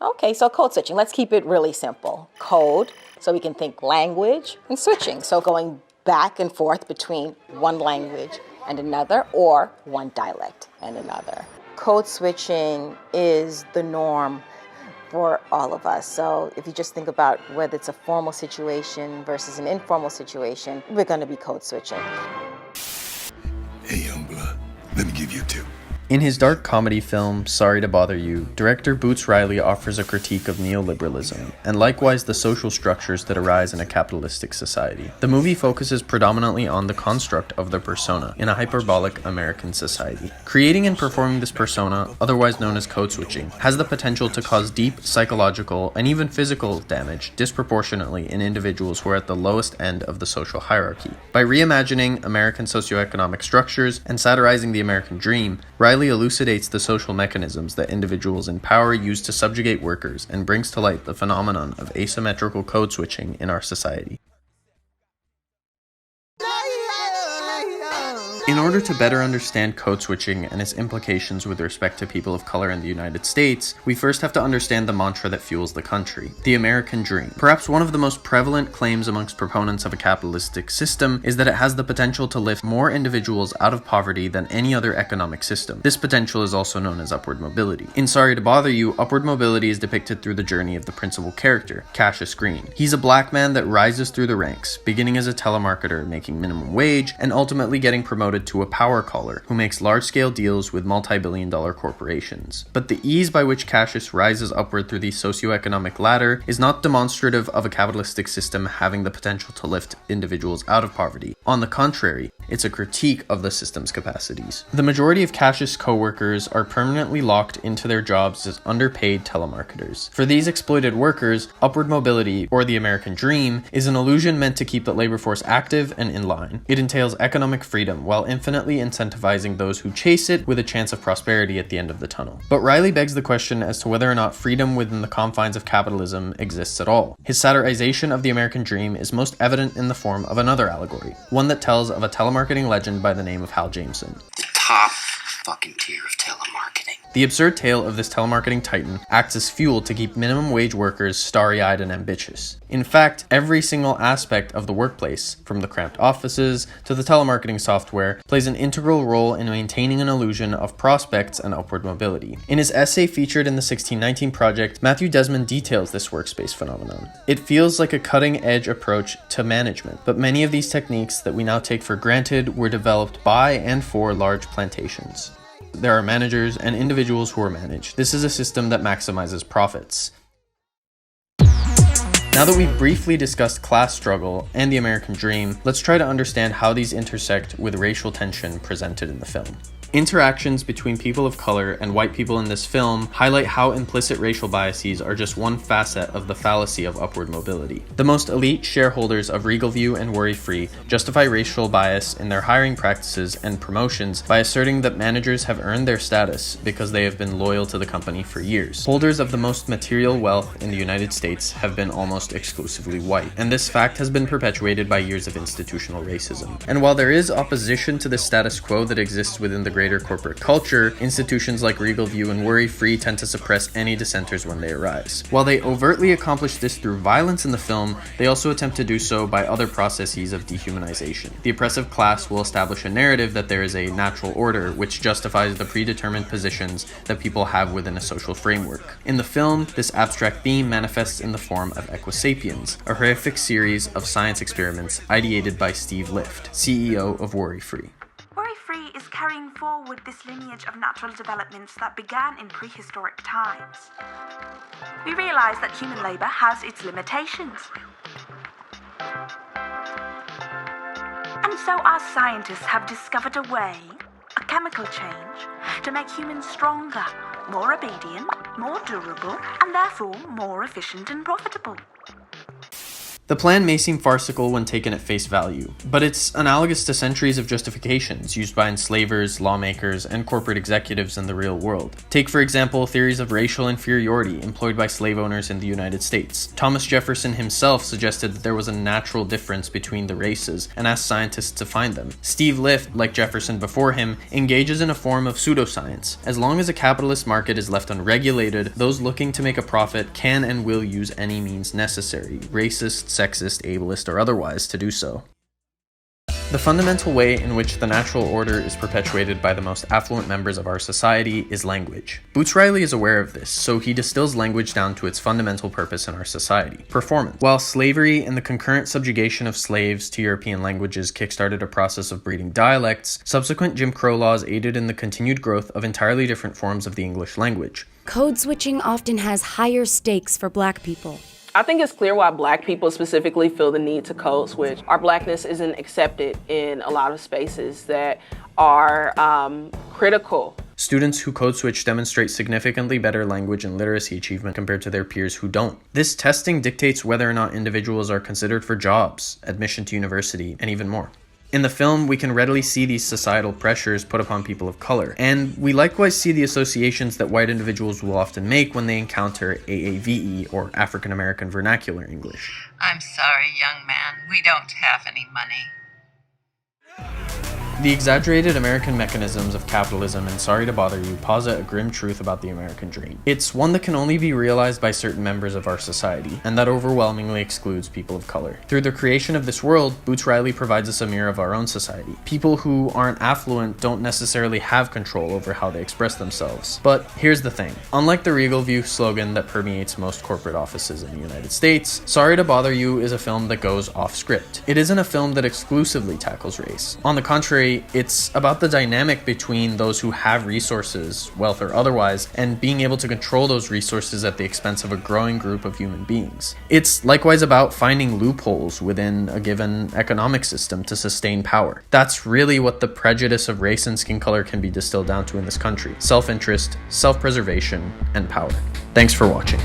Okay, so code switching. Let's keep it really simple. Code, so we can think language, and switching, so going back and forth between one language and another, or one dialect and another. Code switching is the norm for all of us. So if you just think about whether it's a formal situation versus an informal situation, we're going to be code switching. Hey, young blood, let me give you a tip. In his dark comedy film, Sorry to Bother You, director Boots Riley offers a critique of neoliberalism, and likewise the social structures that arise in a capitalistic society. The movie focuses predominantly on the construct of the persona in a hyperbolic American society. Creating and performing this persona, otherwise known as code switching, has the potential to cause deep psychological and even physical damage disproportionately in individuals who are at the lowest end of the social hierarchy. By reimagining American socioeconomic structures and satirizing the American dream, Riley elucidates the social mechanisms that individuals in power use to subjugate workers and brings to light the phenomenon of asymmetrical code switching in our society. In order to better understand code switching and its implications with respect to people of color in the United States, we first have to understand the mantra that fuels the country, the American dream. Perhaps one of the most prevalent claims amongst proponents of a capitalistic system is that it has the potential to lift more individuals out of poverty than any other economic system. This potential is also known as upward mobility. In Sorry to Bother You, upward mobility is depicted through the journey of the principal character, Cassius Green. He's a black man that rises through the ranks, beginning as a telemarketer making minimum wage and ultimately getting promoted to a power caller who makes large-scale deals with multi-billion-dollar corporations. But the ease by which Cassius rises upward through the socioeconomic ladder is not demonstrative of a capitalistic system having the potential to lift individuals out of poverty. On the contrary, it's a critique of the system's capacities. The majority of Cassius' co-workers are permanently locked into their jobs as underpaid telemarketers. For these exploited workers, upward mobility, or the American dream, is an illusion meant to keep the labor force active and in line. It entails economic freedom while infinitely incentivizing those who chase it with a chance of prosperity at the end of the tunnel. But Riley begs the question as to whether or not freedom within the confines of capitalism exists at all. His satirization of the American dream is most evident in the form of another allegory, one that tells of a telemarketing legend by the name of Hal Jameson. The top fucking tier of telemarketing. The absurd tale of this telemarketing titan acts as fuel to keep minimum wage workers starry-eyed and ambitious. In fact, every single aspect of the workplace, from the cramped offices to the telemarketing software, plays an integral role in maintaining an illusion of prospects and upward mobility. In his essay featured in the 1619 Project, Matthew Desmond details this workspace phenomenon. It feels like a cutting-edge approach to management, but many of these techniques that we now take for granted were developed by and for large plantations. There are managers and individuals who are managed. This is a system that maximizes profits. Now that we've briefly discussed class struggle and the American dream, let's try to understand how these intersect with racial tension presented in the film. Interactions between people of color and white people in this film highlight how implicit racial biases are just one facet of the fallacy of upward mobility. The most elite shareholders of Regal View and Worry Free justify racial bias in their hiring practices and promotions by asserting that managers have earned their status because they have been loyal to the company for years. Holders of the most material wealth in the United States have been almost exclusively white, and this fact has been perpetuated by years of institutional racism. And while there is opposition to the status quo that exists within the greater corporate culture, institutions like Regal View and Worry Free tend to suppress any dissenters when they arise. While they overtly accomplish this through violence in the film, they also attempt to do so by other processes of dehumanization. The oppressive class will establish a narrative that there is a natural order which justifies the predetermined positions that people have within a social framework. In the film, this abstract theme manifests in the form of Equisapiens, a horrific series of science experiments ideated by Steve Lift, CEO of Worry Free. Worry-Free is carrying forward this lineage of natural developments that began in prehistoric times. We realise that human labour has its limitations. And so our scientists have discovered a way, a chemical change, to make humans stronger, more obedient, more durable, and therefore more efficient and profitable. The plan may seem farcical when taken at face value, but it's analogous to centuries of justifications used by enslavers, lawmakers, and corporate executives in the real world. Take, for example, theories of racial inferiority employed by slave owners in the United States. Thomas Jefferson himself suggested that there was a natural difference between the races and asked scientists to find them. Steve Lift, like Jefferson before him, engages in a form of pseudoscience. As long as a capitalist market is left unregulated, those looking to make a profit can and will use any means necessary, racist, sexist, ableist, or otherwise, to do so. The fundamental way in which the natural order is perpetuated by the most affluent members of our society is language. Boots Riley is aware of this, so he distills language down to its fundamental purpose in our society: performance. While slavery and the concurrent subjugation of slaves to European languages kickstarted a process of breeding dialects, subsequent Jim Crow laws aided in the continued growth of entirely different forms of the English language. Code switching often has higher stakes for Black people. I think it's clear why Black people specifically feel the need to code switch. Our Blackness isn't accepted in a lot of spaces that are critical. Students who code switch demonstrate significantly better language and literacy achievement compared to their peers who don't. This testing dictates whether or not individuals are considered for jobs, admission to university, and even more. In the film, we can readily see these societal pressures put upon people of color, and we likewise see the associations that white individuals will often make when they encounter AAVE, or African American Vernacular English. I'm sorry, young man, we don't have any money. The exaggerated American mechanisms of capitalism and Sorry to Bother You posit a grim truth about the American dream. It's one that can only be realized by certain members of our society, and that overwhelmingly excludes people of color. Through the creation of this world, Boots Riley provides us a mirror of our own society. People who aren't affluent don't necessarily have control over how they express themselves. But here's the thing. Unlike the Regal View slogan that permeates most corporate offices in the United States, Sorry to Bother You is a film that goes off script. It isn't a film that exclusively tackles race. On the contrary, it's about the dynamic between those who have resources, wealth or otherwise, and being able to control those resources at the expense of a growing group of human beings. It's likewise about finding loopholes within a given economic system to sustain power. That's really what the prejudice of race and skin color can be distilled down to in this country: self-interest, self-preservation, and power. Thanks for watching.